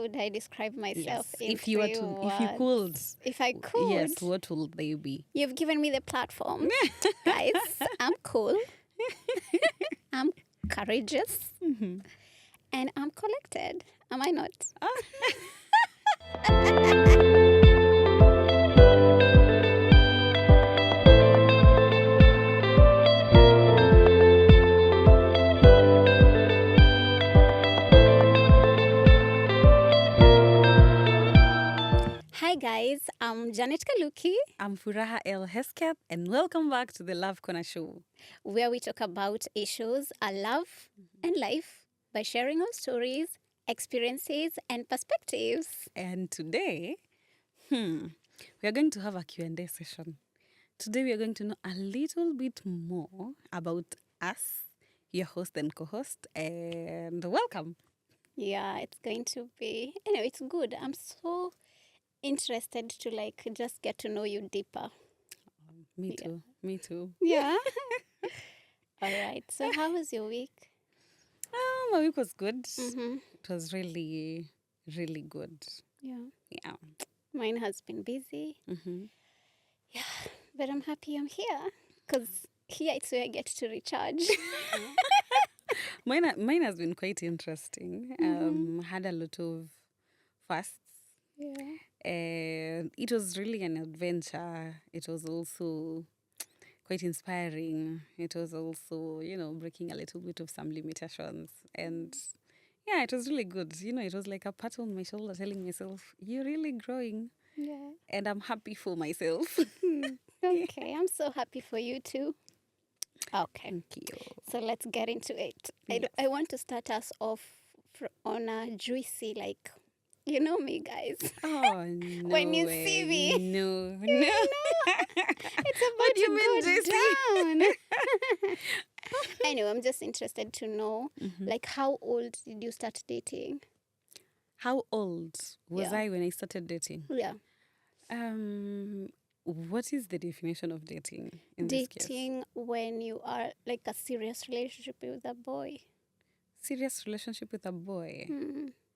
how would I describe myself in if you were 3 to, words? if you could, If I could, yes, what will they be? you've given me the platform. Guys, I'm cool. I'm courageous. And I'm collected. Am I not? Hi guys, I'm Janet Kaluki, I'm Furaha Hesketh, and welcome back to the Love Corner Show. where we talk about issues, our love, and life by sharing our stories, experiences, and perspectives. And today, we are going to have a Q&A session. Today we are going to know a little bit more about us, your host and co-host, and welcome. Yeah, it's going to be, anyway, it's good. I'm so interested to just get to know you deeper. Me Yeah. too. Me too. Yeah. All right. So, how was your week? My week was good. Mm-hmm. It was really, really good. Yeah. Yeah. Mine has been busy. Mm-hmm. Yeah. But I'm happy I'm here because here it's where I get to recharge. Mine has been quite interesting. Had a lot of fasts. Yeah. And it was really an adventure. It was also quite inspiring. It was also, breaking a little bit of some limitations. And yeah, it was really good. It was like a pat on my shoulder telling myself, you're really growing. Yeah. And I'm happy for myself. Okay. I'm so happy for you too. Okay. Thank you. So let's get into it. Yes. I want to start us off on a juicy, you know me, guys. Oh, no. When you see me. No, no. It's about What do you to mean, go juicy? down. Anyway, I'm just interested to know, how old did you start dating? How old was Yeah. I when I started dating? Yeah. What is the definition of dating in this case? Dating when you are like a serious relationship with a boy. Serious relationship with a boy?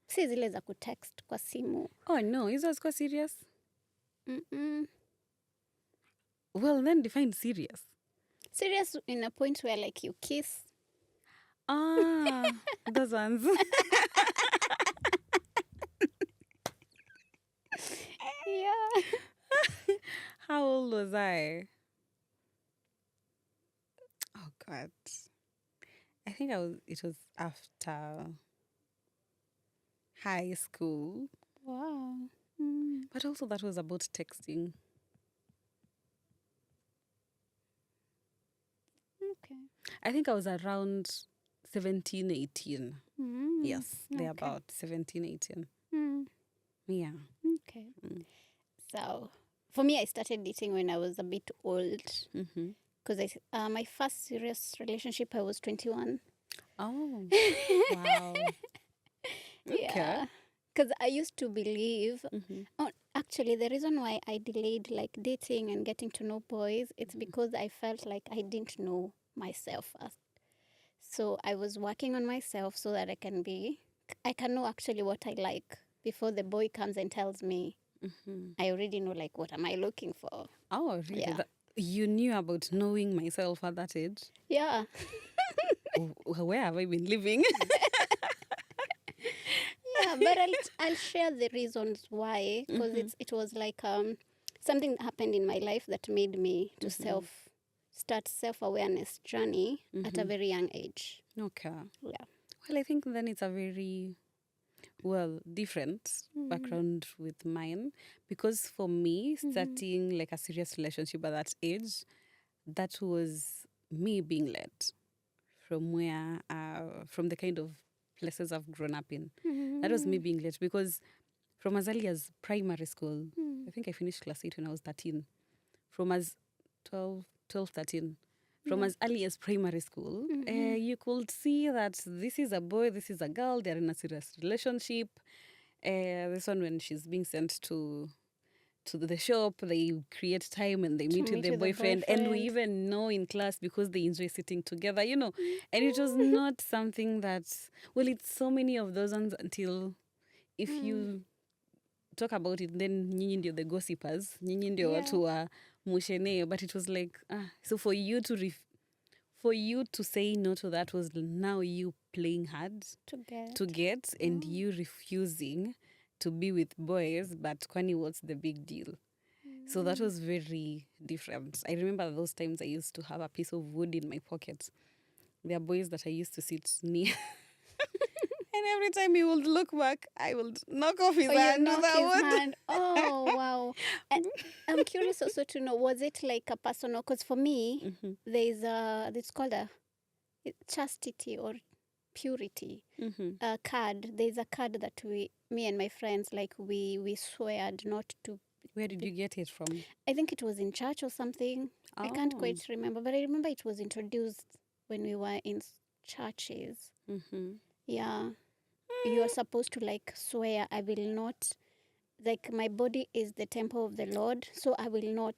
Si zile za kutext kwa simu. Oh no, hizo hazikuwa serious? Mm-mm. Well, then define serious. Serious in a point where you kiss. Ah, those ones. Yeah. How old was I? Oh God. I think it was after high school. Wow. But also that was about texting. Okay. I think I was around 17, 18. Yes, they're Okay. about 17, 18. Yeah. Okay. So, for me, I started dating when I was a bit old. Because my first serious relationship, I was 21. Oh, wow. Yeah. Because I used to believe... actually, the reason why I delayed dating and getting to know boys, it's because I felt like I didn't know myself first. So I was working on myself so that I can know actually what I like before the boy comes and tells me. I already know what am I looking for. Oh, really? Yeah. You knew about knowing myself at that age? Yeah. Where have I been living? Yeah, but I'll share the reasons why, because it was something that happened in my life that made me to start self-awareness journey at a very young age. Okay. Yeah. Well, I think then it's a very, different background with mine. Because for me, starting a serious relationship at that age, that was me being led from from the kind of places I've grown up in. That was me being led because from as early as primary school, I think I finished class 8 when I was 13. From as 12, 13. From as early as primary school, you could see that this is a boy, this is a girl, they're in a serious relationship. This one when she's being sent to the shop, they create time and they meet with their boyfriend. And we even know in class because they enjoy sitting together, And it was not something that, it's so many of those ones until if you talk about it, then nyinyi ndio the gossipers, nyinyi ndio Yeah. watu wa mushene. But it was like, so for you to say no to that was now you playing hard to get and you refusing to be with boys, but kwani what's the big deal? So that was very different. I remember those times I used to have a piece of wood in my pocket. There are boys that I used to sit near. And every time he would look back, I would knock off his hand with that wood. Hand. Oh, wow. And I'm curious also to know, was it like a personal? Because for me, there's it's called a chastity or purity card. There's a card that me and my friends, like we sweared not to. Where did you get it from? I think it was in church or something. I can't quite remember, but I remember it was introduced when we were in churches. Yeah. You are supposed to like swear, I will not, like my body is the temple of the Lord, so I will not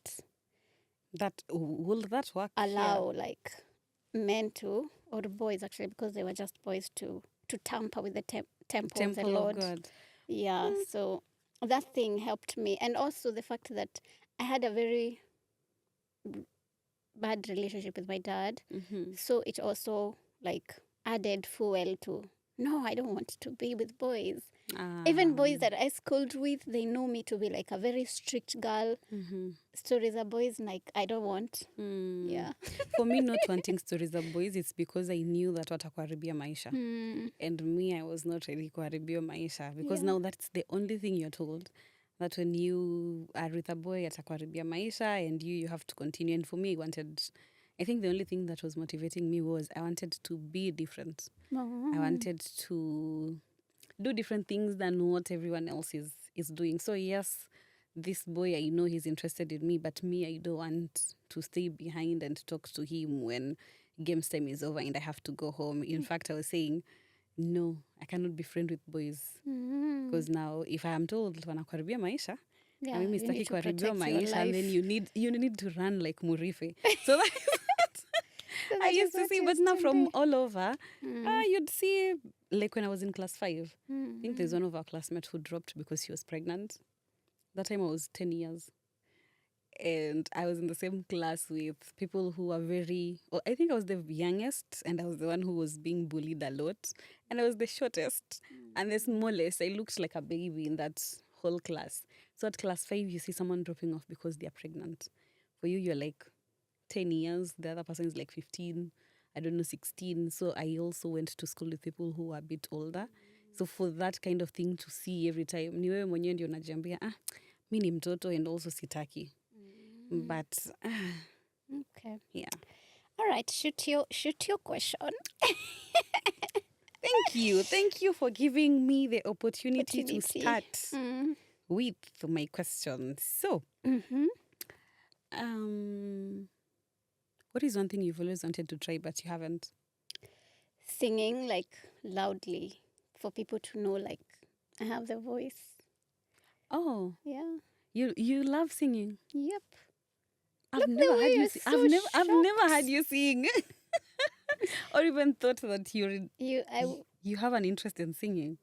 will that work allow like men to, or boys actually, because they were just boys, to tamper with the temple of the Lord. Of God. Yeah, so that thing helped me. And also the fact that I had a very bad relationship with my dad. So it also like added fuel to, no, I don't want to be with boys. Even boys that I schooled with, they know me to be like a very strict girl. Stories of boys, like, I don't want. Yeah. For me, not wanting stories of boys, it's because I knew that watakuharibia maisha. And me, I was not ready kuharibia maisha. Because now that's the only thing you're told. That when you are with a boy, atakuharibia maisha, and you have to continue. And for me, I think the only thing that was motivating me was I wanted to be different. I wanted to do different things than what everyone else is doing. So yes, this boy, I know he's interested in me, but me, I don't want to stay behind and talk to him when games time is over and I have to go home. In fact, I was saying, no, I cannot be friends with boys. Because now, if I am told, wanakuharibia maisha, Yeah, mimi you need sitaki to kuharibiwa protect your maisha, and life. then you need to run like Murife. So that So I that used is to what see, you but used now to from do. all over, you'd see, like when I was in class 5, I think there's one of our classmates who dropped because she was pregnant. That time I was 10 years. And I was in the same class with people who were I think I was the youngest, and I was the one who was being bullied a lot. And I was the shortest and the smallest. I looked like a baby in that whole class. So at class 5, you see someone dropping off because they're pregnant. For you, you're like 10 years. The other person is like 15, I don't know, 16. So I also went to school with people who were a bit older. So for that kind of thing to see every time, ni wewe mwenyewe ndio unajiambia, mi ni mtoto and also sitaki. But Okay. yeah. All right, shoot your question. Thank you for giving me the opportunity. To start with my questions. So, what is one thing you've always wanted to try but you haven't? Singing like loudly for people to know like I have the voice. Oh, Yeah. you love singing. Yep. I've never had you sing, or even thought that you have an interest in singing.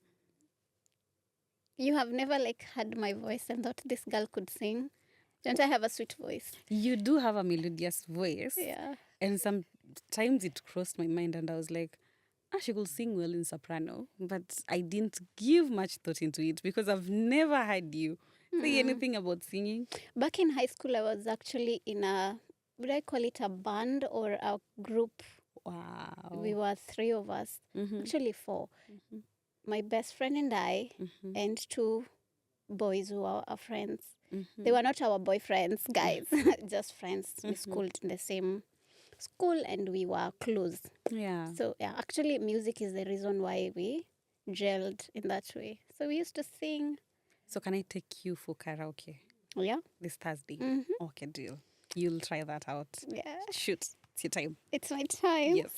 You have never like heard my voice and thought this girl could sing. Don't I have a sweet voice? You do have a melodious voice. Yeah. And sometimes it crossed my mind and I was like, she could sing well in soprano. But I didn't give much thought into it because I've never heard you say anything about singing. Back in high school, I was actually in would I call it a band or a group? Wow. We were 3 of us, actually 4. My best friend and I, and 2 boys who were our friends. They were not our boyfriends, guys, just friends. We schooled in the same school and we were close. Yeah. So, yeah, actually, music is the reason why we gelled in that way. So, we used to sing. So, can I take you for karaoke? Yeah. This Thursday? Okay, deal. You'll try that out. Yeah. Shoot. It's your time. It's my time. Yes.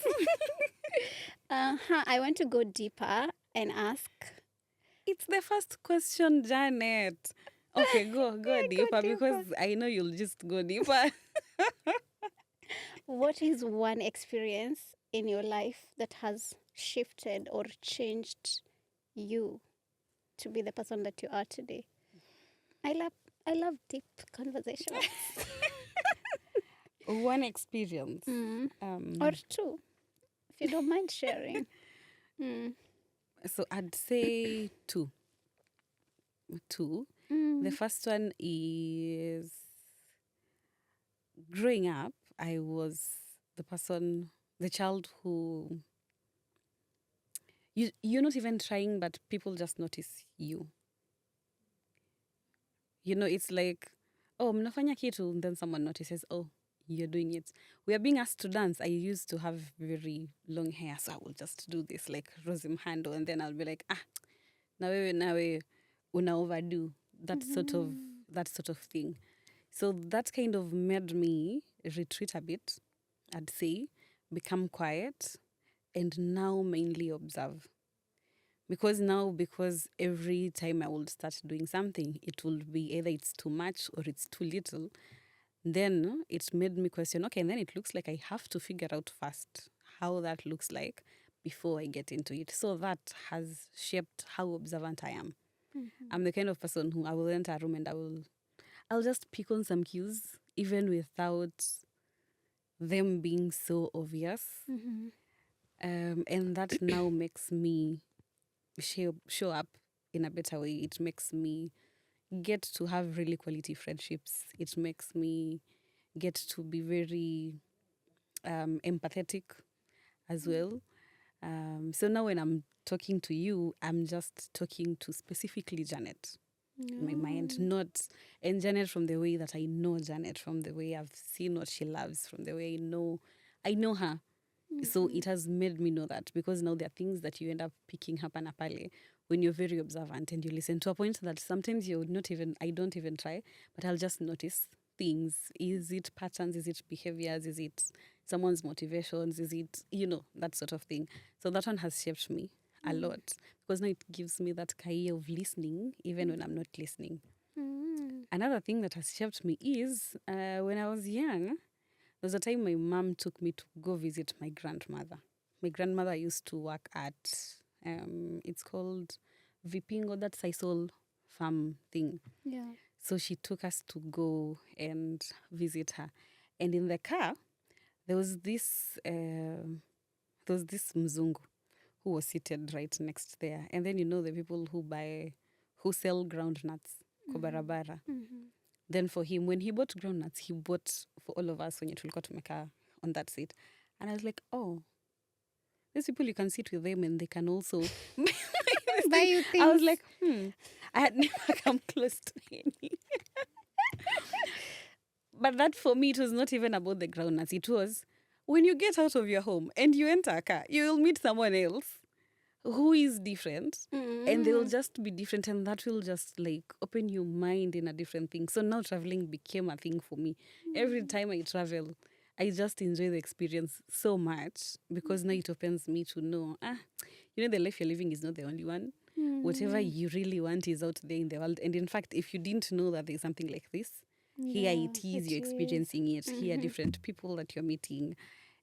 I want to go deeper and ask. It's the first question, Janet. Okay, go deeper because I know you'll just go deeper. What is one experience in your life that has shifted or changed you? to be the person that you are today? I love deep conversations. One experience. Or two, if you don't mind sharing. So I'd say two. The first one is growing up, I was the child who you're not even trying, but people just notice you. It's like, oh, mnafanya kitu, and then someone notices, oh, you're doing it. We are being asked to dance. I used to have very long hair, so I will just do this like Rosim Hando, and then I'll be like, nawe, una overdo that sort of thing. So that kind of made me retreat a bit, I'd say, become quiet, and now mainly observe. Because every time I will start doing something, it will be either it's too much or it's too little. Then it made me question, okay, and then it looks like I have to figure out first how that looks like before I get into it. So that has shaped how observant I am. I'm the kind of person who I will enter a room and I'll just pick on some cues, even without them being so obvious. And that now makes me show up in a better way. It makes me get to have really quality friendships. It makes me get to be very empathetic as well. So now when I'm talking to you, I'm just talking to specifically Janet. My mind, not and Janet from the way that I know Janet, from the way I've seen what she loves, from the way I know her. So it has made me know that, because now there are things that you end up picking up and apale when you're very observant and you listen, to a point that sometimes I don't even try, but I'll just notice things. Is it patterns? Is it behaviors? Is it someone's motivations? Is it, that sort of thing. So that one has shaped me a lot, because now it gives me that kai of listening even when I'm not listening. Another thing that has shaped me is when I was young, there was a time my mom took me to go visit my grandmother. My grandmother used to work at, it's called Vipingo, that Sisal farm thing. Yeah. So she took us to go and visit her. And in the car, there was this mzungu who was seated right next there. And then the people who sell groundnuts, kobarabara. Then for him, when he bought groundnuts, he bought for all of us when tulikuwa tumekaa on that seat. And I was like, oh, these people, you can sit with them and they can also buy you things. I was like, I had never come close to any. But that for me, it was not even about the groundnuts. It was when you get out of your home and you enter a car, you will meet someone else who is different, and they'll just be different, and that will just like open your mind in a different thing. So now traveling became a thing for me. Every time I travel, I just enjoy the experience so much, because now it opens me to know, the life you're living is not the only one. Whatever you really want is out there in the world. And in fact, if you didn't know that there's something like this, here it is, you're experiencing it. Here are different people that you're meeting,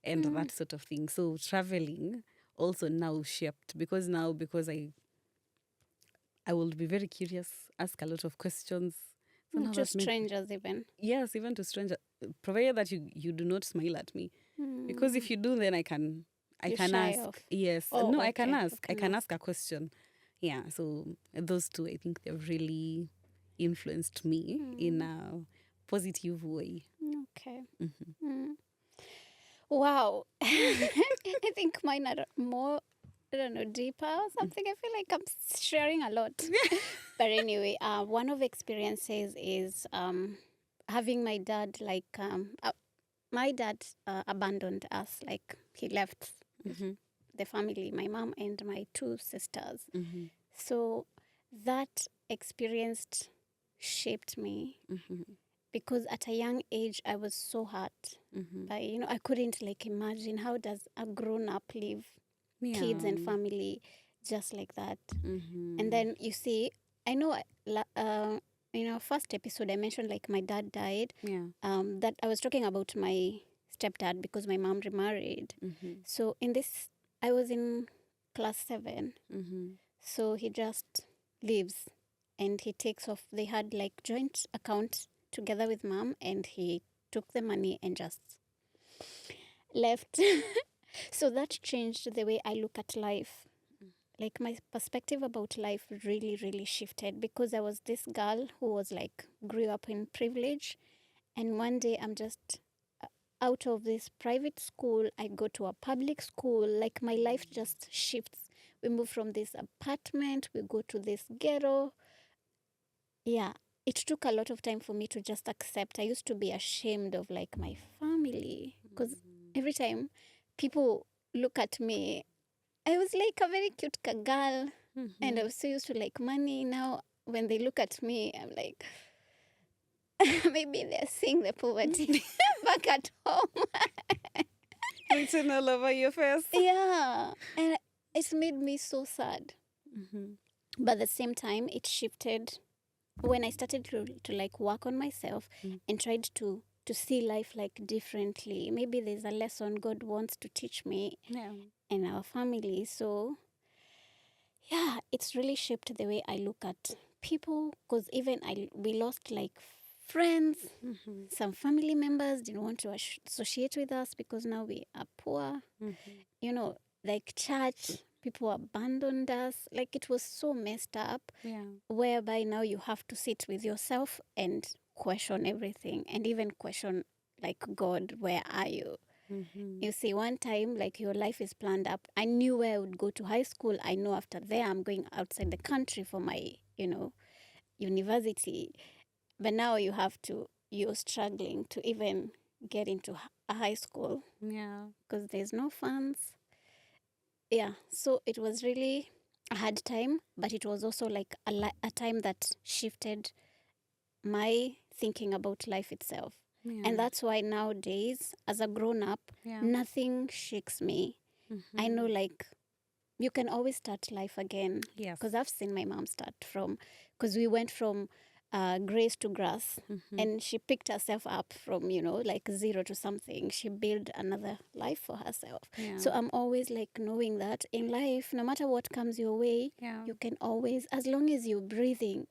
and that sort of thing. So traveling also now shaped, because I will be very curious, ask a lot of questions. So to strangers even. Yes, even to strangers, provided that you do not smile at me. Because if you do, then I can ask. Off. Yes. Oh, no, okay. I can ask. I can ask a question. Yeah, so those two, I think they've really influenced me in a positive way. Okay. Wow. I think mine are more, I don't know, deeper or something. I feel like I'm sharing a lot. But anyway, one of the experiences is having my dad, my dad abandoned us. Like, he left the family, my mom and my two sisters. So that experience shaped me. Because at a young age, I was so hurt. I couldn't imagine, how does a grown-up live kids and family just like that. And then you see, I know, first episode I mentioned my dad died. That I was talking about my stepdad because my mom remarried. So in this, I was in class 7. So he just leaves and he takes off. They had like joint account together with mom, and he took the money and just left. So that changed the way I look at life. Like my perspective about life really, really shifted because I was this girl who was like, grew up in privilege. And one day I'm just out of this private school, I go to a public school. Like my life just shifts. We move from this apartment, we go to this ghetto. Yeah, it took a lot of time for me to just accept. I used to be ashamed of like my family because every time people look at me, I was like a very cute girl, and I was so used to like money. Now when they look at me, I'm like, maybe they're seeing the poverty back at home. Written all over your face. Yeah, and it's made me so sad. But at the same time, it shifted when I started to like work on myself and tried to see life like differently. Maybe there's a lesson God wants to teach me and our family. So yeah, it's really shaped the way I look at people, because even we lost like friends. Some family members didn't want to associate with us because now we are poor. You know, like church, people abandoned us. Like it was so messed up. Whereby now you have to sit with yourself and question everything, and even question like, God, where are you? You see, one time, like your life is planned up. I knew where I would go to high school. I know after there I'm going outside the country for my, university. But now you're struggling to even get into a high school. Yeah. Because there's no funds. Yeah, so it was really a hard time, but it was also like a time that shifted my thinking about life itself. And that's why nowadays, as a grown up, nothing shakes me. I know, like, you can always start life again. Yes. Because I've seen my mom start because we went from grace to grass, and she picked herself up from, like zero to something. She built another life for herself. So I'm always like knowing that in life, no matter what comes your way, you can always, as long as you're breathing,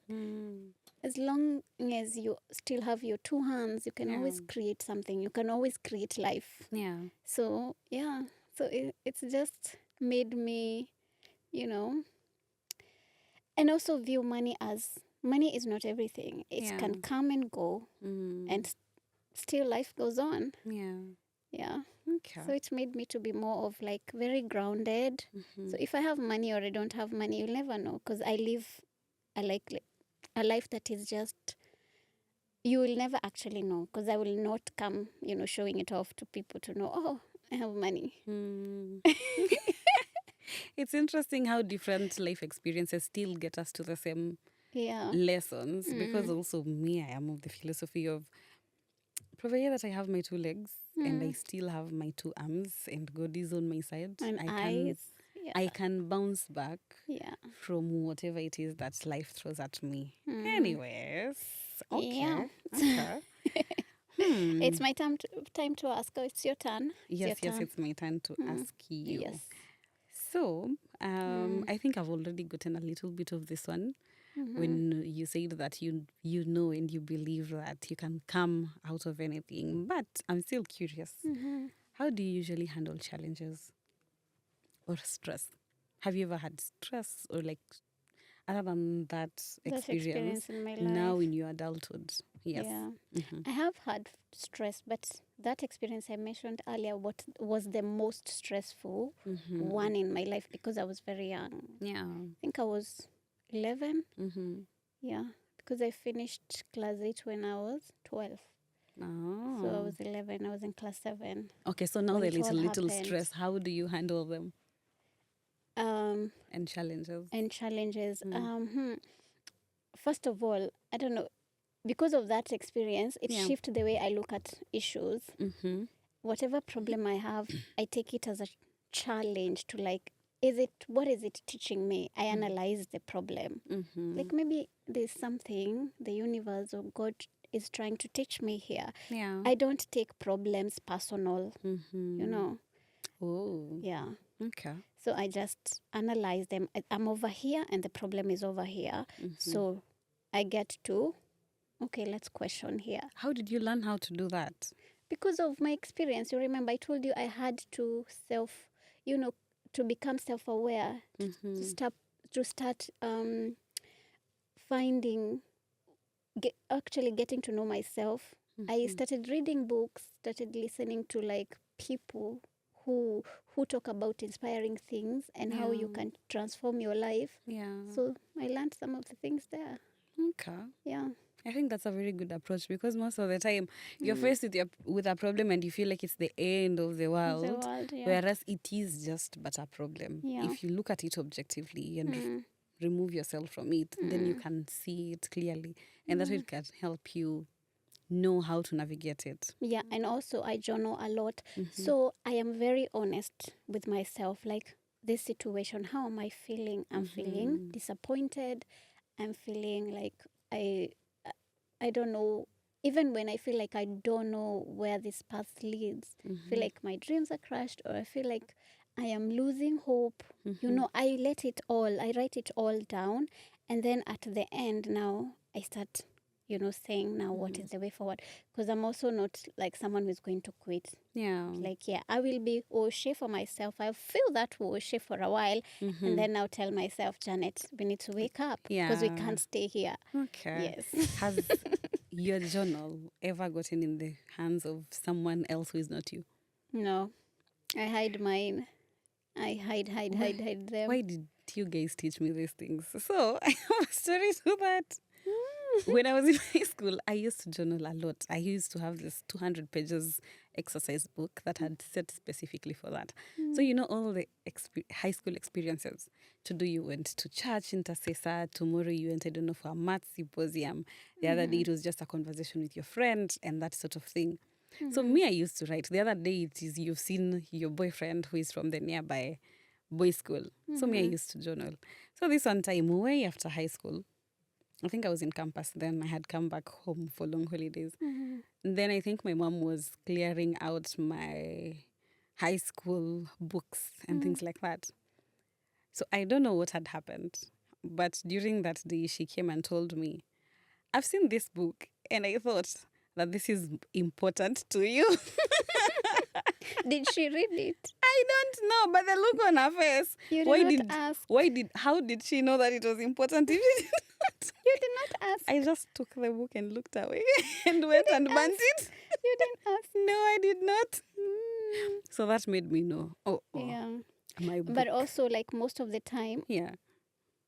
as long as you still have your two hands, you can always create something. You can always create life. So, yeah. So it's just made me, and also view money as money is not everything. It can come and go, and still life goes on. Yeah. Okay. So it made me to be more of like very grounded. So if I have money or I don't have money, you'll never know, because I live a life that is just, you will never actually know, because I will not come, showing it off to people to know, oh, I have money. It's interesting how different life experiences still get us to the same lessons. Because also me, I am of the philosophy of, provided that I have my two legs and I still have my two arms and God is on my side, And eyes. I can bounce back from whatever it is that life throws at me. Anyways, okay. It's my time to ask. Oh, it's your turn. It's my turn to ask you. Yes. So, I think I've already gotten a little bit of this one when you said that you know and you believe that you can come out of anything. But I'm still curious. How do you usually handle challenges or stress? Have you ever had stress or like, other than that experience in my life. now in your adulthood? Yes. Yeah. I have had stress, but that experience I mentioned earlier, what was the most stressful one in my life, because I was very young. Yeah. I think I was 11. Yeah, because I finished class 8 when I was 12. Oh. So I was 11. I was in class 7. Okay, so now when the it all little happened. stress, how do you handle them? And challenges. First of all, I don't know, because of that experience, it shifted the way I look at issues. Whatever problem I have, I take it as a challenge to like, what is it teaching me? I analyze the problem. Like maybe there's something the universe or God is trying to teach me here. Yeah. I don't take problems personal, you know. Oh. Yeah. Okay. So I just analyze them. I'm over here and the problem is over here. So I get to, okay, let's question here. How did you learn how to do that? Because of my experience, you remember I told you I had to to become self-aware, to start finding, actually getting to know myself. I started reading books, started listening to like people who talk about inspiring things and how you can transform your life. Yeah. So I learned some of the things there. Okay. Yeah. I think that's a very good approach, because most of the time you're faced with a problem and you feel like it's the end of the world, Yeah. whereas it is just but a problem. Yeah. If you look at it objectively and remove yourself from it, then you can see it clearly, and that it can help you know how to navigate it. Yeah, and also I journal a lot. So I am very honest with myself. Like, this situation, how am I feeling? I'm feeling disappointed. I'm feeling like I don't know. Even when I feel like I don't know where this path leads, I feel like my dreams are crushed, or I feel like I am losing hope. I let it all, I write it all down. And then at the end, now I start, saying, now what is the way forward? Because I'm also not like someone who's going to quit. Yeah. Like, yeah, I will be Oshe for myself. I'll feel that Oshe for a while. And then I'll tell myself, Janet, we need to wake up because we Yeah. can't stay here. Okay. Yes. Has your journal ever gotten in the hands of someone else who is not you? No, I hide mine. I hide them. Why did you guys teach me these things? So I have a story to that. When I was in high school, I used to journal a lot. I used to have this 200 pages exercise book that had set specifically for that. So, all the high school experiences. Today you went to church, intercessor. Tomorrow you went, I don't know, for a math symposium. The other day it was just a conversation with your friend and that sort of thing. So me, I used to write. The other day it is you've seen your boyfriend who is from the nearby boys' school. So me, I used to journal. So this one time, way after high school, I think I was in campus then. I had come back home for long holidays. And then I think my mom was clearing out my high school books and things like that. So I don't know what had happened. But during that day, she came and told me, I've seen this book and I thought that this is important to you. Did she read it? I don't know, but the look on her face. You did not ask. How did she know that it was important if she did not? You did not ask. I just took the book and looked away and went and burnt it. You didn't ask. No, I did not. So that made me know. Yeah. My book. But also, like, most of the time, Yeah.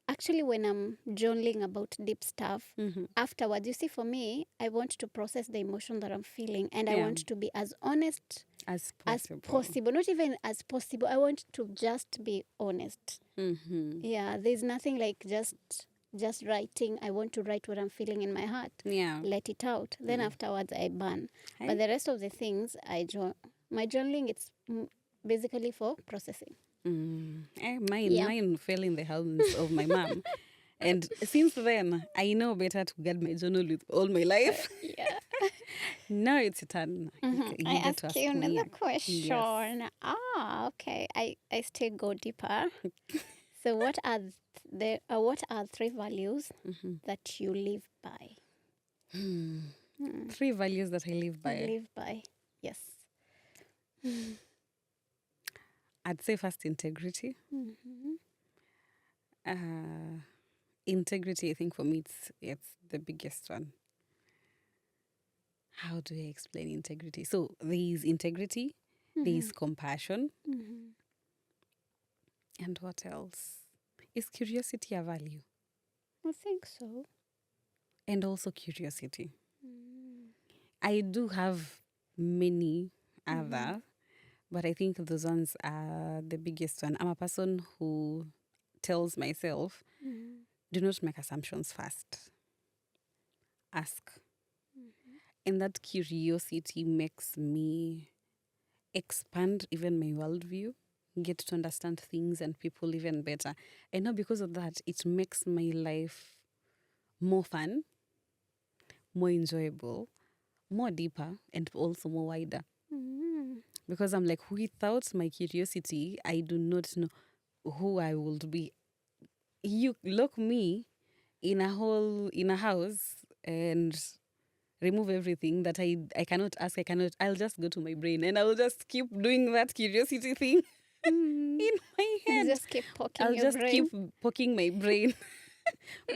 actually, when I'm journaling about deep stuff, afterwards, you see, for me, I want to process the emotion that I'm feeling, and I want to be as honest as as possible. possible. Not even as possible. I want to just be honest. Yeah, there's nothing like just writing. I want to write what I'm feeling in my heart. Yeah. Let it out. Then afterwards, I burn. But the rest of the things, my journaling, it's basically for processing. Mine fell in the hands of my mom. And since then, I know better to guard my journal with all my life. Yeah. Now it's your turn. You I get to ask you me. another question. Yes. Okay. I still go deeper. So what are what are 3 values that you live by? 3 values that I live by. Live by. Yes. I'd say first, integrity. Integrity, I think for me, it's the biggest one. How do I explain integrity? So there is integrity, there is compassion, and what else? Is curiosity a value? I think so. And also curiosity. I do have many other, but I think those ones are the biggest one. I'm a person who tells myself, do not make assumptions first. Ask. And that curiosity makes me expand even my worldview, get to understand things and people even better. And now because of that, it makes my life more fun, more enjoyable, more deeper, and also more wider. because I'm like, without my curiosity, I do not know who I would be. You lock me in a house and remove everything that I cannot ask, I'll just go to my brain and I'll just keep doing that curiosity thing in my head. Just keep poking I'll your just brain. keep poking my brain.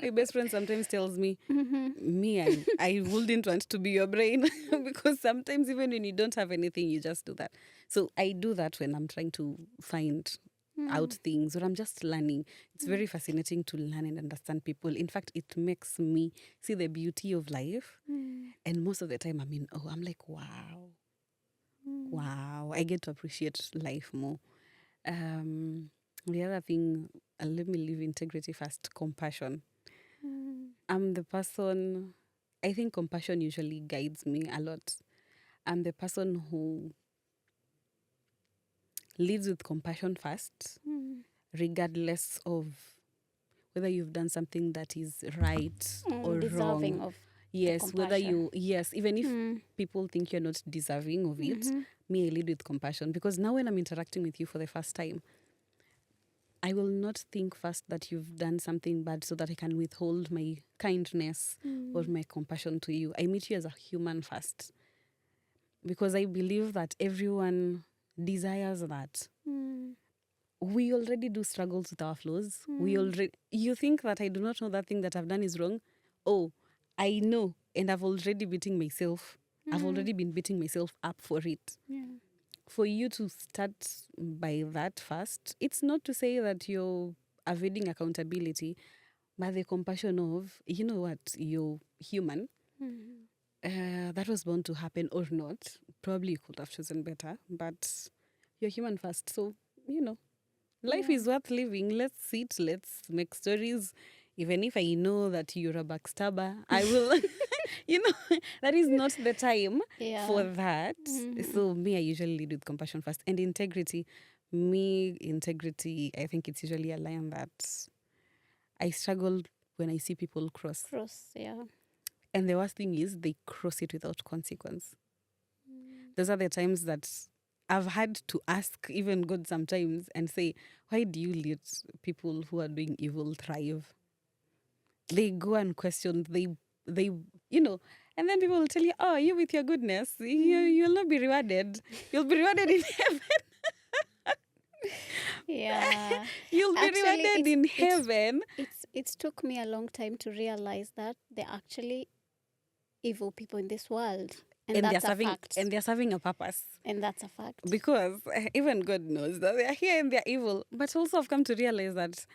My best friend sometimes tells me, I wouldn't want to be your brain because sometimes even when you don't have anything, you just do that. So I do that when I'm trying to find out things or I'm just learning. It's very fascinating to learn and understand people. In fact, it makes me see the beauty of life. And most of the time I'm in I'm like, wow. Wow. I get to appreciate life more. The other thing, let me leave integrity first, compassion. I'm the person, I think compassion usually guides me a lot. I'm the person who leads with compassion first, regardless of whether you've done something that is right or Deserving wrong. of Yes, whether compassion. even if people think you're not deserving of it, me, I lead with compassion. Because now when I'm interacting with you for the first time, I will not think first that you've done something bad so that I can withhold my kindness or my compassion to you. I meet you as a human first because I believe that everyone desires that. We already do struggles with our flaws. You think that I do not know that thing that I've done is wrong? Oh, I know, and I've already beating myself. I've already been beating myself up for it. For you to start by that first, it's not to say that you're avoiding accountability, but the compassion of, you know what, you're human. That was bound to happen or not. Probably you could have chosen better, but you're human first. So, life is worth living. Let's sit, let's make stories. Even if I know that you're a backstabber, I will, that is not the time for that. So, me, I usually lead with compassion first. And integrity, I think it's usually a line that I struggle when I see people cross. Yeah. And the worst thing is they cross it without consequence. Those are the times that I've had to ask even God sometimes and say, why do you let people who are doing evil thrive? They go and question, they and then people will tell you, oh, you with your goodness, you'll not be rewarded. You'll be rewarded in heaven. Yeah. You'll be Actually, rewarded in heaven. It took me a long time to realize that they're actually evil people in this world. And that's a fact. And they're serving a purpose. And that's a fact. Because even God knows that they're here and they're evil. But also I've come to realize that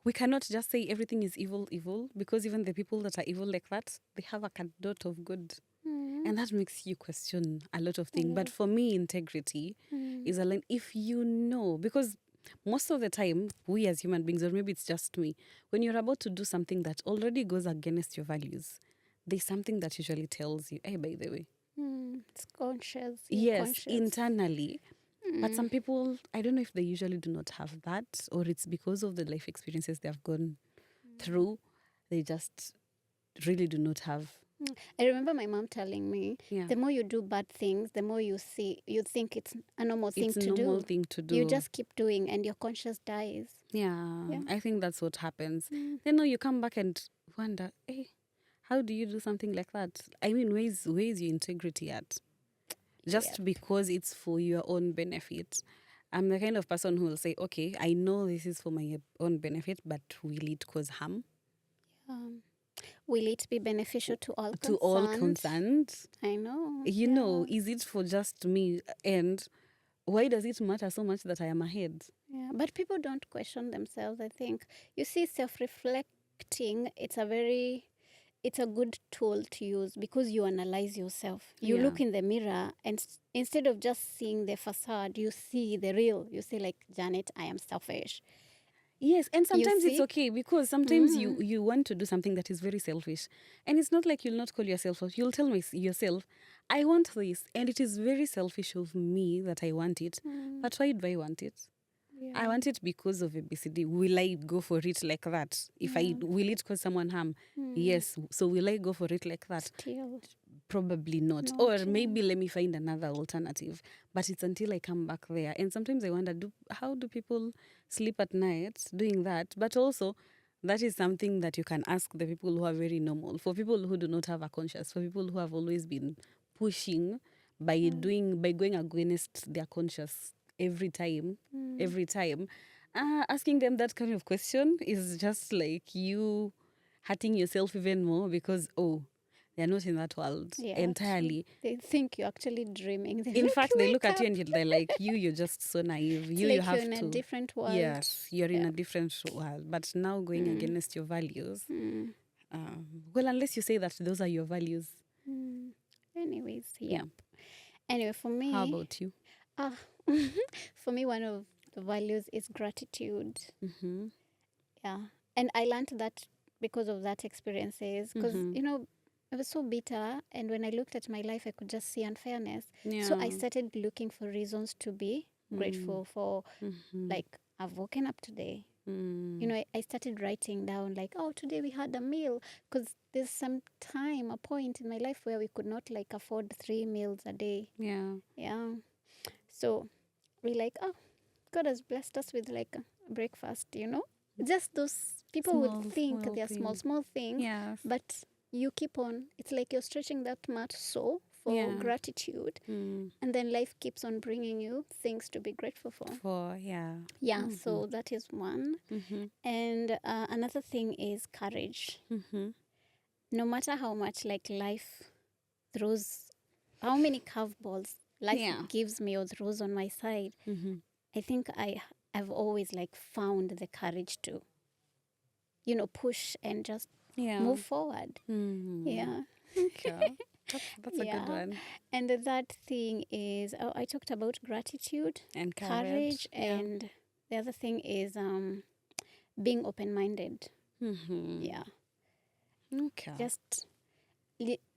we cannot just say everything is evil, because even the people that are evil like that, they have a dot of good. And that makes you question a lot of things. But for me, integrity is a line. If you know, because most of the time, we as human beings, or maybe it's just me, when you're about to do something that already goes against your values, there's something that usually tells you, hey, by the way. It's conscious. Yes, internally. But some people, I don't know if they usually do not have that, or it's because of the life experiences they have gone through. They just really do not have. I remember my mom telling me, the more you do bad things, the more you think it's a normal thing to do. It's a normal thing to do. You just keep doing and your conscience dies. Yeah, I think that's what happens. Then you come back and wonder, hey, how do you do something like that? I mean, where is your integrity at? Just because it's for your own benefit. I'm the kind of person who will say, okay, I know this is for my own benefit, but will it cause harm? Will it be beneficial to all concerned? To all concerned. I know. You know, is it for just me? And why does it matter so much that I am ahead? Yeah, but people don't question themselves, I think. You see, self-reflecting, it's a good tool to use because you analyze yourself. You look in the mirror and instead of just seeing the facade, you see the real. You say like, Janet, I am selfish. Yes, and sometimes it's okay because sometimes you want to do something that is very selfish. And it's not like you'll not call yourself out. You'll tell yourself, I want this. And it is very selfish of me that I want it. But why do I want it? Yeah. I want it because of ABCD. Will I go for it like that? Will it cause someone harm? Yes. So will I go for it like that? Still. probably not. Or maybe let me find another alternative. But it's until I come back there. And sometimes I wonder, how do people sleep at night doing that? But also, that is something that you can ask the people who are very normal. For people who do not have a conscience, for people who have always been pushing by going against their conscience every time, asking them that kind of question is just like you hurting yourself even more because they're not in that world entirely. They think you're actually dreaming. In fact, they look at you and they're like, you're just so naive. It's you like have you're in to. a different world. Yes, you're in a different world. But now going against your values, well, unless you say that those are your values. Anyways, yeah. Anyway, for me... How about you? For me, one of the values is gratitude. Mm-hmm. Yeah. And I learned that because of that experiences. Because, I was so bitter. And when I looked at my life, I could just see unfairness. Yeah. So I started looking for reasons to be grateful for, like, I've woken up today. I started writing down, like, today we had a meal. Because there's some time, a point in my life where we could not, like, afford 3 meals a day. Yeah. Yeah. So we like, God has blessed us with like a breakfast, Just those people would think they're small things. Yes. But you keep on. It's like you're stretching that mat so for gratitude. And then life keeps on bringing you things to be grateful for. Yeah, so that is one. And another thing is courage. No matter how much like life throws, how many curveballs life gives me or throws on my side, I think I've always like found the courage to, push and just move forward. Yeah. Okay. That's a good one. And that thing is, I talked about gratitude and courage. And the other thing is being open-minded. Yeah. Okay. Just...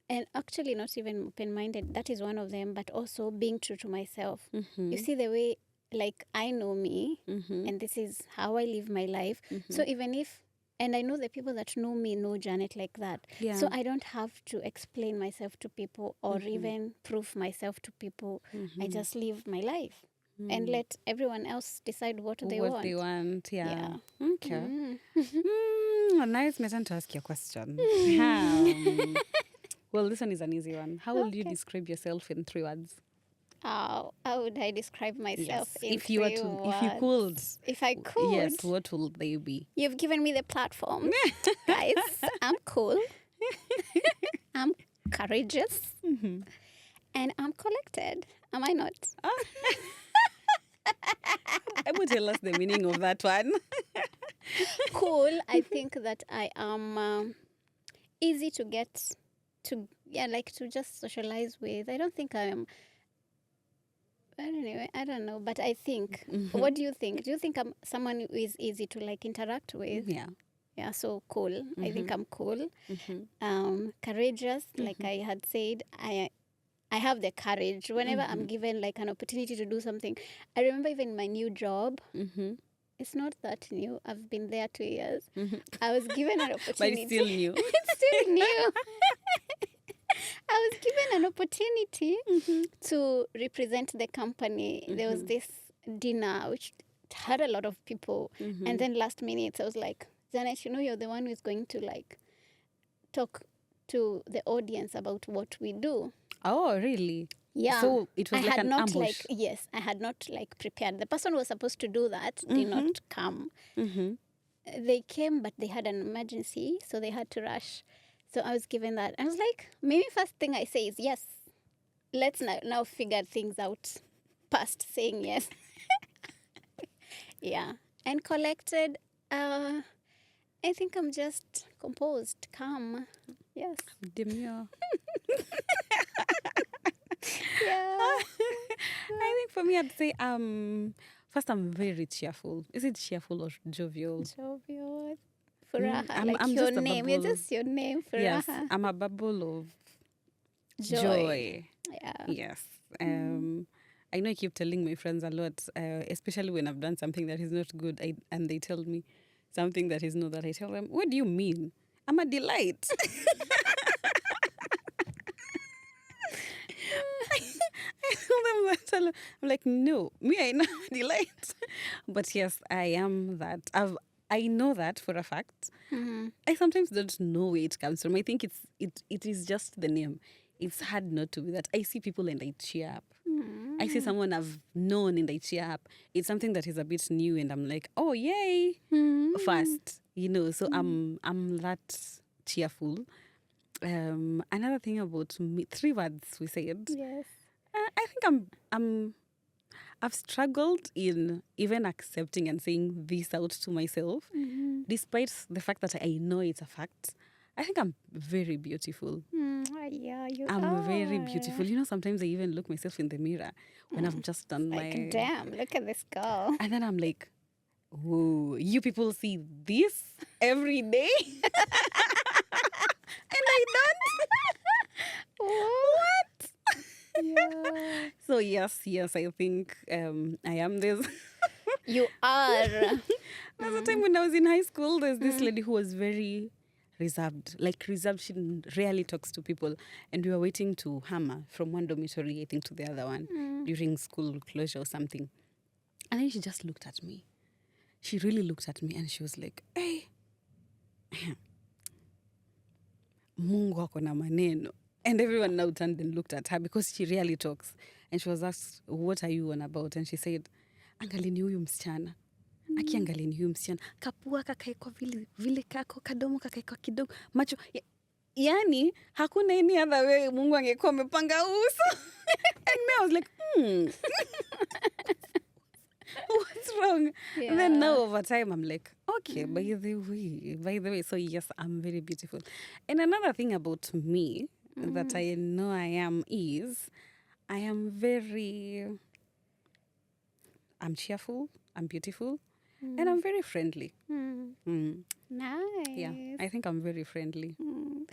And actually not even open-minded, that is one of them, but also being true to myself. You see the way, like, I know me, and this is how I live my life. So even if, and I know the people that know me know Janet like that. Yeah. So I don't have to explain myself to people or even prove myself to people. I just live my life and let everyone else decide what they want. What they want, yeah. Okay. Now it's my turn to ask you a question. Well, this one is an easy one. How would you describe yourself in 3 words? How would I describe myself in if you were to, words? if you could? If I could? Yes, what will they be? You've given me the platform. Guys, I'm cool. I'm courageous. And I'm collected. Am I not? I would tell us the meaning of that one. Cool. I think that I am easy to get to, to just socialize with. I don't think I am... Anyway, I don't know, but I think... What do you think? Do you think I'm someone who is easy to, like, interact with? Yeah. Yeah, so cool. I think I'm cool. Courageous, like I had said. I have the courage. Whenever I'm given, like, an opportunity to do something. I remember even my new job. It's not that new. I've been there 2 years. I was given an opportunity. But it's still new. It's still new. I was given an opportunity to represent the company. There was this dinner which had a lot of people. And then last minute, I was like, Janet, you're the one who's going to, like, talk to the audience about what we do. Oh, really? Yeah. So it was like an ambush. Yes, I had not, like, prepared. The person who was supposed to do that did not come. They came, but they had an emergency, so they had to rush. So I was given that. I was like, maybe first thing I say is yes. Let's now figure things out past saying yes. Yeah. And collected, I think I'm just composed, calm. Yes. Demure. Yeah. I think for me, I'd say first I'm very cheerful. Is it cheerful or jovial? Jovial. Furaha, I'm your just a name. You're just your name, Furaha. Yes, I'm a bubble of joy. Yeah. Yes. I know I keep telling my friends a lot, especially when I've done something that is not good, and they tell me something that is not that. I tell them, what do you mean? I'm a delight. them that. I'm like, no, me, I know delight. But yes, I am that. I know that for a fact. I sometimes don't know where it comes from. I think it is just the name. It's hard not to be that. I see people and I cheer up. I see someone I've known and I cheer up. It's something that is a bit new and I'm like, oh yay, fast. So I'm that cheerful. Another thing about me, 3 words we said. Yes. I think I've struggled in even accepting and saying this out to myself, despite the fact that I know it's a fact. I think I'm very beautiful. Yeah, you I'm are. very beautiful. Sometimes I even look myself in the mirror when I've just done Like, damn, look at this girl. And then I'm like, whoa, you people see this every day? And I don't? What? Yeah. So yes, I think I am this. You are. There's a time when I was in high school, there's this lady who was very reserved. Like reserved, she rarely talks to people. And we were waiting to hammer from one dormitory, I think, to the other one during school closure or something. And then she just looked at me. She really looked at me and she was like, hey, Mungu ako na maneno. And everyone now turned and looked at her because she rarely talks. And she was asked, what are you on about? And she said, angalini huyu msichana. Akiangalini huyu msichana. Kapua kakaekwa vile kako, kadomo kakaekwa kidogo. Macho, yani, hakuna any other way Mungu angekuwa amepanga uso. And me, I was like, what's wrong? Yeah. And then now over time, I'm like, okay, by the way. So yes, I'm very beautiful. And another thing about me that I know I am is I am I'm cheerful, I'm beautiful, and I'm very friendly. Nice. Yeah, I think I'm very friendly.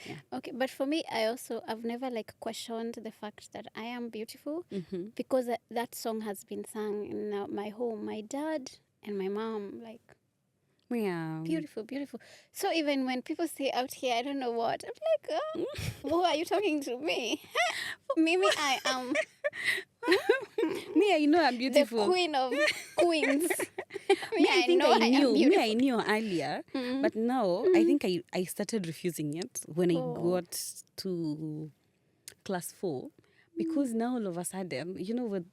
Yeah. Okay, but for me, I've never questioned the fact that I am beautiful because that song has been sung in my home. My dad and my mom, yeah, beautiful. So even when people say out here, I don't know what, I'm like, who are you talking to? Me? Mimi, I am. Me, I know I'm beautiful. The queen of queens. I knew earlier, but now I think I started refusing it when I got to class 4. Because now all of a sudden,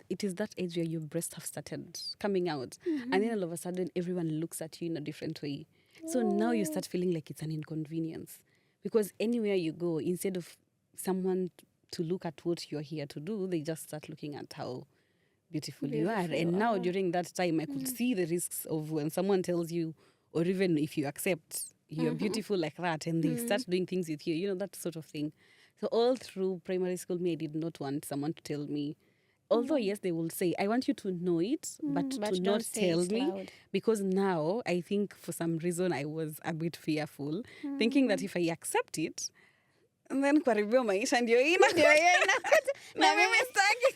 it is that age where your breasts have started coming out. And then all of a sudden, everyone looks at you in a different way. So now you start feeling like it's an inconvenience. Because anywhere you go, instead of someone to look at what you're here to do, they just start looking at how beautiful you are. And now during that time, I could see the risks of when someone tells you, or even if you accept you're beautiful like that, and they start doing things with you, that sort of thing. So all through primary school, I did not want someone to tell me. Although, yes, they will say, I want you to know it, but to not tell me. Loud. Because now, I think for some reason, I was a bit fearful, thinking that if I accept it, and then kuharibia maisha ndio inakuja. Na mimi sitaki.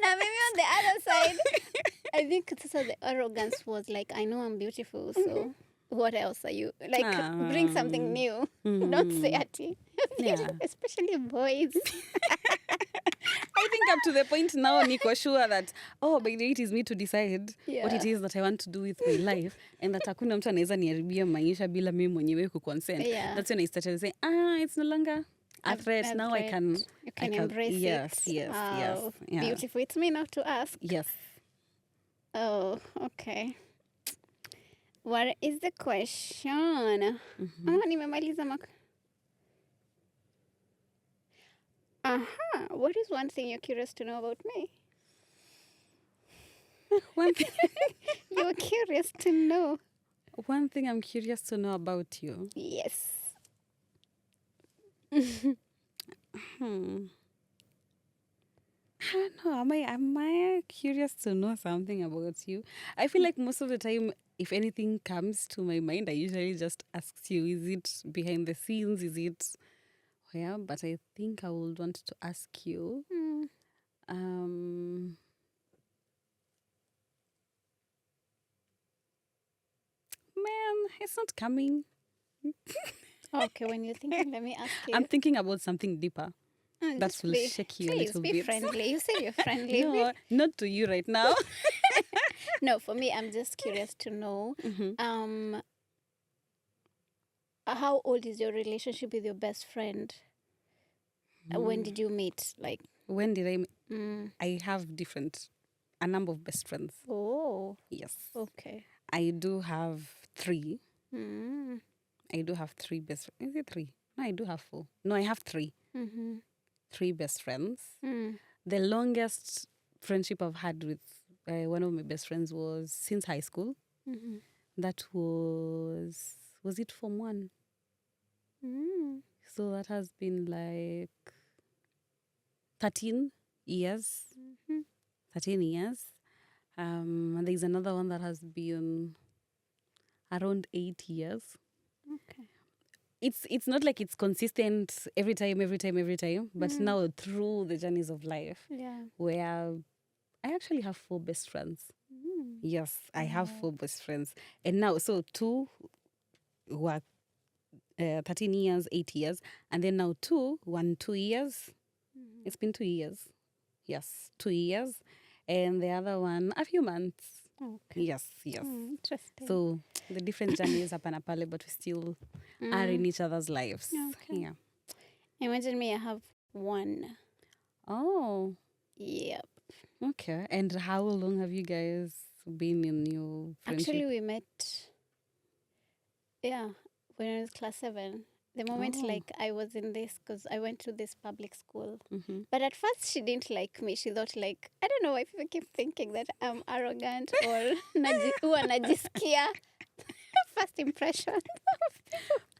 Na mimi on the other side, I think the arrogance was like, I know I'm beautiful, so what else are you? Bring something new. Don't say ati. Yeah. Especially boys. I think up to the point now, niko sure that, by the way, it is me to decide what it is that I want to do with my life, and that hakuna mtu anaweza niharibia maisha bila mimi mwenyewe consent. Yeah. That's when I started saying, it's no longer a threat. Now I can embrace it. Yes. Yeah. Beautiful. It's me now to ask. Yes. Oh, okay. What is the question? Nimemaliza What is one thing you're curious to know about me? One thing you're curious to know. One thing I'm curious to know about you. Yes. I don't know. Am I curious to know something about you? I feel like most of the time, if anything comes to my mind, I usually just ask you, is it behind the scenes? Is it where? But I think I would want to ask you. Man, it's not coming. Okay, when you're thinking, let me ask you. I'm thinking about something deeper. that will shake you a please little be bit. friendly. You said you're friendly. No, not to you right now. No, for me, I'm just curious to know. How old is your relationship with your best friend? When did you meet? Like, when did I? I have a number of best friends. oh, Yes. okay. I do have 3. Mm. I do have 3 best friends. Is it 3? No, I do have 4. No, I have 3. 3 best friends. The longest friendship I've had with one of my best friends was since high school. That was it Form 1? So that has been like 13 years. 13 years. And there's another one that has been around 8 years. Okay. It's not like it's consistent every time, but now through the journeys of life, where I actually have 4 best friends. Yes, I have 4 best friends. And now, so 2 who are 13 years, 8 years, and then now 2 years. It's been 2 years. Yes, 2 years. And the other one, a few months. Okay. Yes. Interesting. So the different journeys happen apale, but we still are in each other's lives. Okay. Yeah. Imagine me, I have 1. Oh. Yep. Okay. And how long have you guys been in your friendship? Actually, we met, when I was class 7. The moment like I was in this, because I went to this public school. But at first she didn't like me. She thought like, I don't know why people keep thinking that I'm arrogant or najisikia. First impression.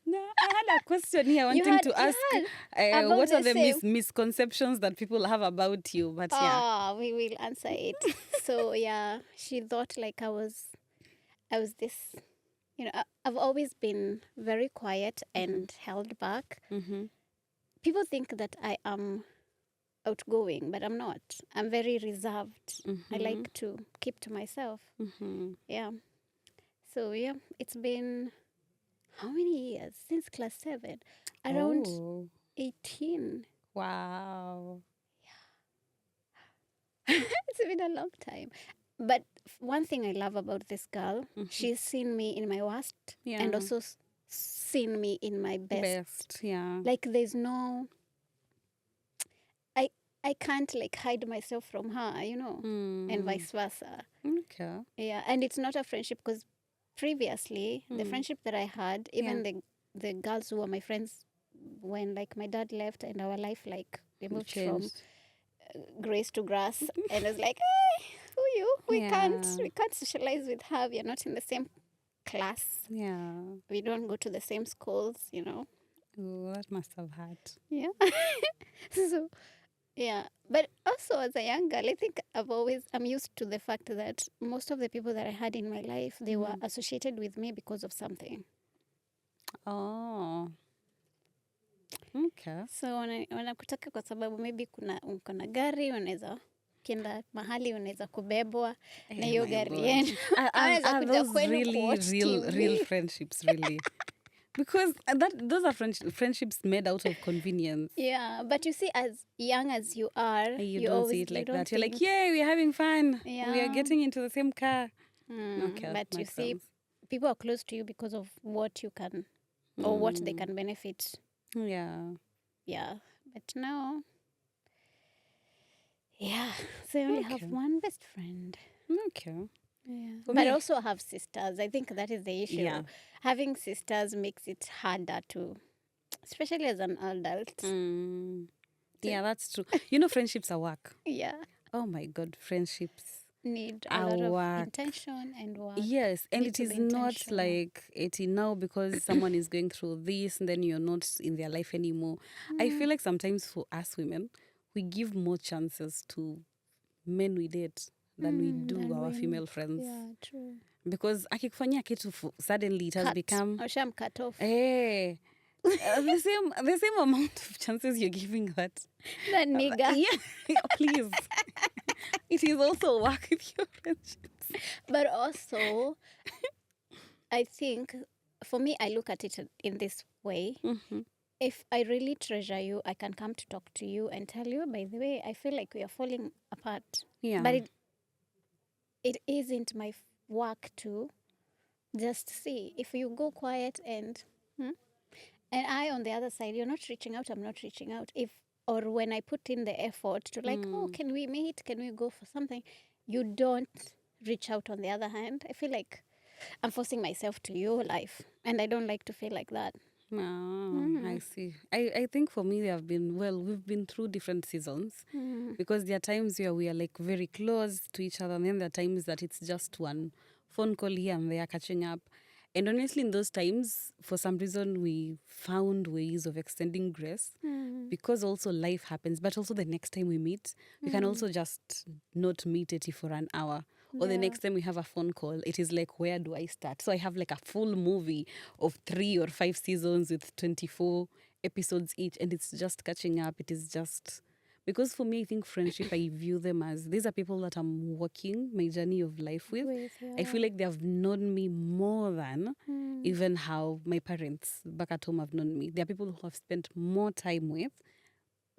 No, I had a question here wanting to ask what are the misconceptions that people have about you? But we will answer it. So yeah, she thought like I was this, I've always been very quiet and held back. People think that I am outgoing, but I'm not. I'm very reserved. I like to keep to myself. Yeah. So yeah, it's been how many years? Since class 7. Around 18. Wow. It's been a long time. But one thing I love about this girl, she's seen me in my worst and also seen me in my best. Yeah. Like there's no... I can't like hide myself from her, and vice versa. Okay. Yeah, and it's not a friendship because previously, the friendship that I had, even the girls who were my friends when like my dad left and our life like we moved from grace to grass, and I was like, hey, who you? We can't socialize with her. We are not in the same class. Yeah. We don't go to the same schools, Oh, that must have hurt. Yeah. So, yeah. But also as a young girl, I think I'm used to the fact that most of the people that I had in my life, they were associated with me because of something. Oh. Okay. So wanakutaka kwa sababu maybe uko na gari, unaweza ukienda mahali unaweza kubebwa na hiyo gari yenu. Are those really real friendships, really? Because those are friendships made out of convenience. Yeah, but you see, as young as you are, you don't always see it like that. You're like, yeah, we're having fun. Yeah. We are getting into the same car. Okay, but you see, sense. People are close to you because of what you can or what they can benefit. Yeah. Yeah, but now, so I only have one best friend. Okay. Yeah. But also have sisters. I think that is the issue. Yeah. Having sisters makes it harder to, especially as an adult. Yeah, that's true. Friendships are work. Yeah. Oh my God, friendships need a lot of intention and work. Yes, and it is not like it now because someone is going through this and then you're not in their life anymore. I feel like sometimes for us women, we give more chances to men we date than we do our female friends. Yeah, true. Because akikufanyia kitu suddenly it has become... Osham cut off. Hey, the same amount of chances you're giving that. That nigga. Please. It is also work with your friendships. But also, I think, for me, I look at it in this way. if I really treasure you, I can come to talk to you and tell you, by the way, I feel like we are falling apart. Yeah. But it isn't my work to just see. If you go quiet and I on the other side, you're not reaching out, I'm not reaching out. If or when I put in the effort to like, oh, can we meet? Can we go for something? You don't reach out on the other hand. I feel like I'm forcing myself to your life. And I don't like to feel like that. I see. I think for me, we've been through different seasons because there are times where we are like very close to each other, and then there are times that it's just one phone call here and there catching up. And honestly, in those times, for some reason, we found ways of extending grace because also life happens. But also, the next time we meet, we can also just not meet it for an hour. Or the next time we have a phone call, it is like, where do I start? So I have like a full movie of 3 or 5 seasons with 24 episodes each, and it's just catching up. It is just because for me, I think friendship, I view them as these are people that I'm walking my journey of life with. I feel like they have known me more than even how my parents back at home have known me. There are people who have spent more time with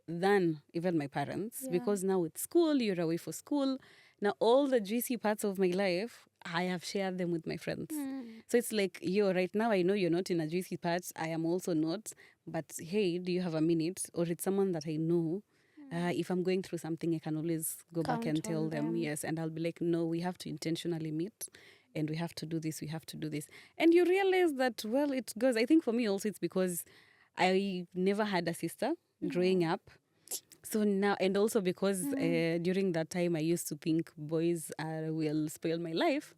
than even my parents because now with school, you're away for school. Now, all the juicy parts of my life, I have shared them with my friends. So it's like, yo, right now, I know you're not in a juicy part. I am also not. But hey, do you have a minute? Or it's someone that I know. If I'm going through something, I can always go back and tell them, yes. And I'll be like, no, we have to intentionally meet and we have to do this, we have to do this. And you realize that, well, it goes. I think for me also, it's because I never had a sister growing up. So now, and also because during that time, I used to think boys will spoil my life.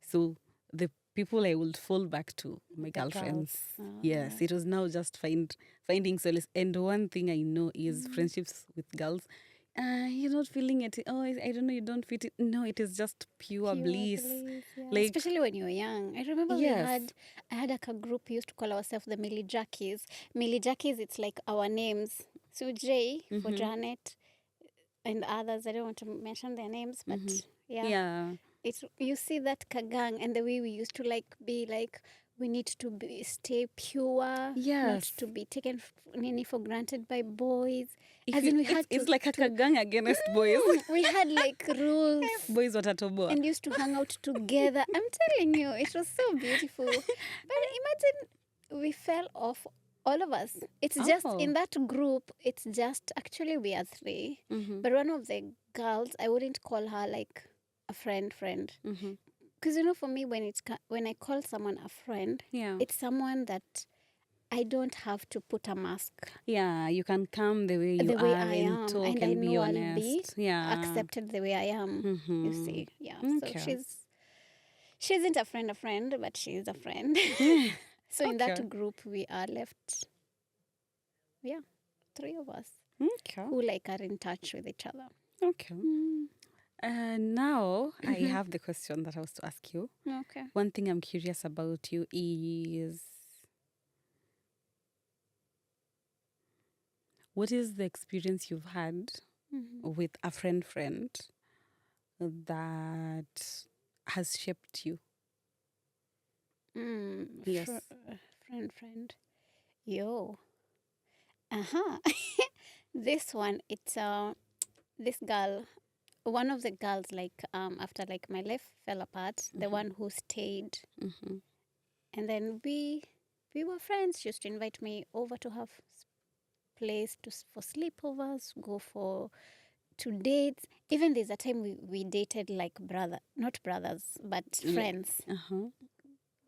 So the people I would fall back to, my girlfriends. Yes, it was now just finding solace. And one thing I know is friendships with girls. You're not feeling it. Oh, I don't know. You don't fit it. No, it is just pure bliss. Like, especially when you're young. I remember I had like a group we used to call ourselves the Millie Jackies. Millie Jackies, it's like our names. So J for Janet and others. I don't want to mention their names, but yeah. it's you see that kagang and the way we used to like be like we need to stay pure, not to be taken for granted by boys. As in we had it's like a kagang against boys. We had like rules. Boys watatoboa. And used to hang out together. I'm telling you, it was so beautiful. But imagine we fell off, all of us. It's just in that group, it's just actually we are 3. But one of the girls, I wouldn't call her like a friend. Because for me, when I call someone a friend, it's someone that I don't have to put a mask. Yeah, you can come the way you are I am, talk and I know be I'll be honest. accepted the way I am. You see, so she isn't a friend, but she is a friend. So in that group, we are left, 3 of us who like are in touch with each other. Okay. Now I have the question that I was to ask you. Okay. One thing I'm curious about you is, what is the experience you've had with a friend that has shaped you? Yes. Friend. Yo. This one, it's this girl, one of the girls, like after like my life fell apart, the one who stayed, and then we were friends. She used to invite me over to her place for sleepovers, go to dates. Even there's a time we dated like not brothers, but friends,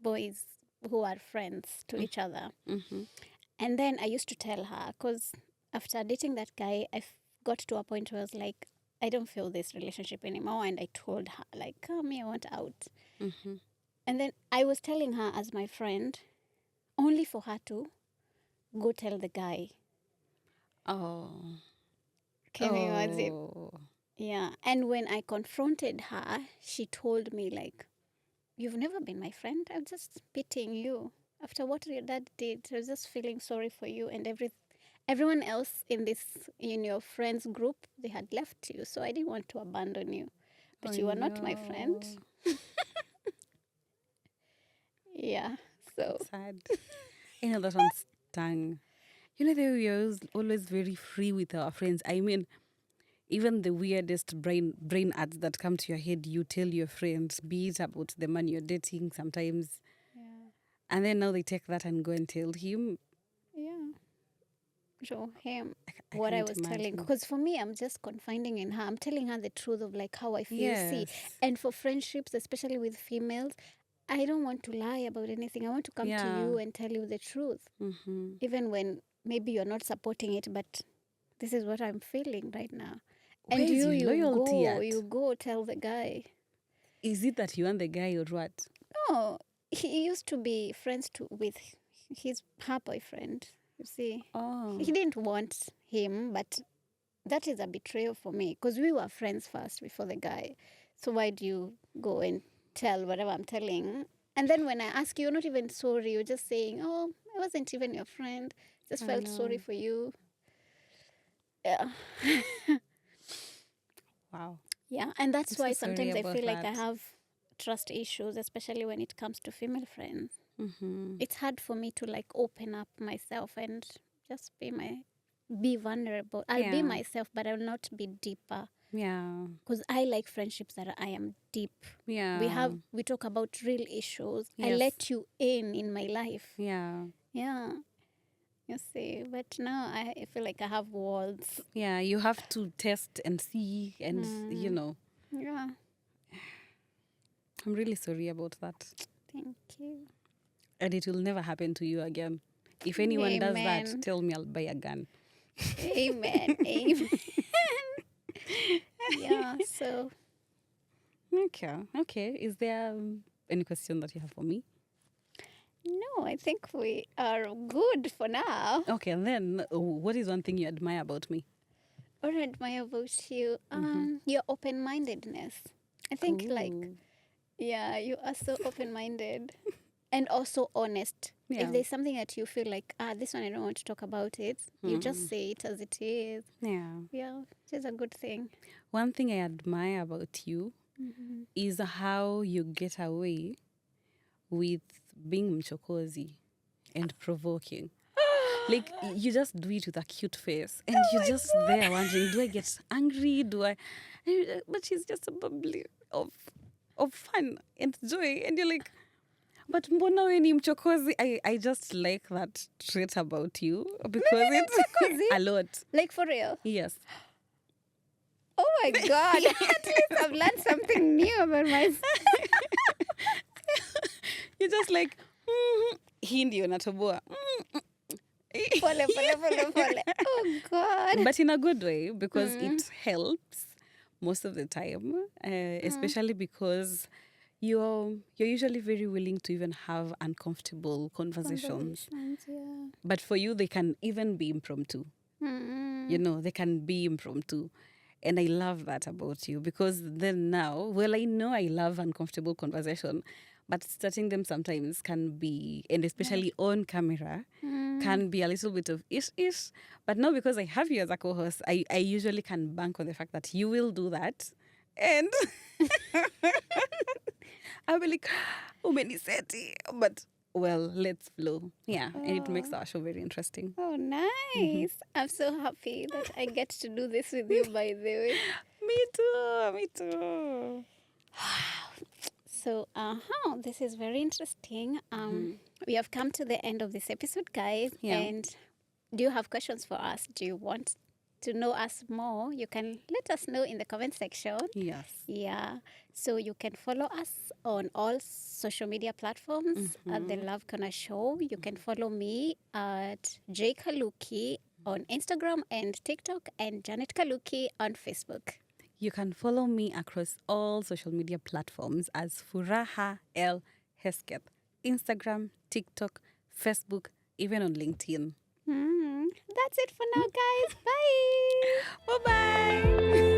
boys who are friends to each other. And then I used to tell her, because after dating that guy, got to a point where I was like, I don't feel this relationship anymore. And I told her, like, come here, I want out. And then I was telling her as my friend, only for her to go tell the guy. Oh. Can you imagine? Yeah. And when I confronted her, she told me, like, you've never been my friend. I'm just pitying you. After what your dad did, I was just feeling sorry for you and everyone else in your friends group, they had left you. So I didn't want to abandon you. But you are not my friend. Yeah. So sad. I know that one stung. You know, they were always very free with our friends. I mean, even the weirdest brain ads that come to your head, you tell your friends, be it about the man you're dating sometimes. Yeah. And then now they take that and go and tell him. Yeah. Show him I what I can't was telling. imagine. Because for me, I'm just confiding in her. I'm telling her the truth of like how I feel. See, Yes. and for friendships, especially with females, I don't want to lie about anything. I want to come to Yeah. you and tell you the truth. Mm-hmm. Even when maybe you're not supporting it, but this is what I'm feeling right now. And Where's your loyalty you at? go tell the guy. Is it that you want the guy or what? No, he used to be friends with her boyfriend. You see, Oh. he didn't want him, but that is a betrayal for me because we were friends first before the guy. So why do you go and tell whatever I'm telling? And then when I ask you, you're not even sorry. You're just saying, "Oh, I wasn't even your friend. Just I felt sorry know. for you." Yeah. Wow. Yeah, and I'm that's so why sorry sometimes I about feel like I that. have trust issues, especially when it comes to female friends. Mm-hmm. It's hard for me to like open up myself and just be vulnerable. I'll be Yeah. myself, but I'll not be deeper Yeah. because I like friendships that I am deep. Yeah. We talk about real issues. I Yes. let you in my life. Yeah. Yeah, you see. But now I feel like I have walls. Yeah. You have to test and see, and Yeah, I'm really sorry about that. thank you. And it will never happen to you again. If anyone does that, Amen. tell me I'll buy a gun. Amen. Amen. Yeah, so Okay. Okay. Is there any question that you have for me? no, I think we are good for now. Okay. And then, what is one thing you admire about me? What I admire about you, Mm-hmm. your open-mindedness. I think like, Ooh. yeah, you are so open-minded and also honest. If Yeah. there's something that you feel like, this one I don't want to talk about it, you just Mm. say it as it is. Yeah. Yeah, it is a good thing. One thing I admire about you is how you get away with being mchokozi and provoking. Like you just do it with a cute face, and Oh you're my just there wondering, do I get angry? Do I? But she's just a bubbly of fun and joy, and you're like, but mbona we ni mchokozi? I just like that trait about you because Maybe it's mchokozi? a lot. Like for real. Yes. Oh my God. At least I've learned something new about myself. You're just like, hii ndio natoboa. Pole, pole, pole, pole. Oh God. But in a good way, because it helps most of the time, especially because you're usually very willing to even have uncomfortable conversations. Yeah. But for you, they can even be impromptu. They can be impromptu. And I love that about you because then now, well, I know I love uncomfortable conversation, but starting them sometimes can be, and especially on camera, can be a little bit of ish. But now because I have you as a co-host, I usually can bank on the fact that you will do that. And I'll be like, umeniseti. But, well, let's flow. Yeah, and it makes our show very interesting. Oh, nice. I'm so happy that I get to do this with you, by the way. Me too. So, this is very interesting. We have come to the end of this episode, guys. Yeah. And do you have questions for us? Do you want to know us more? You can let us know in the comment section. Yes. Yeah. So you can follow us on all social media platforms at The Love Corner Show. You can follow me at Kaluki on Instagram and TikTok and Janet Kaluki on Facebook. You can follow me across all social media platforms as Furaha L Hesketh. Instagram, TikTok, Facebook, even on LinkedIn. That's it for now, guys. Bye. Bye-bye.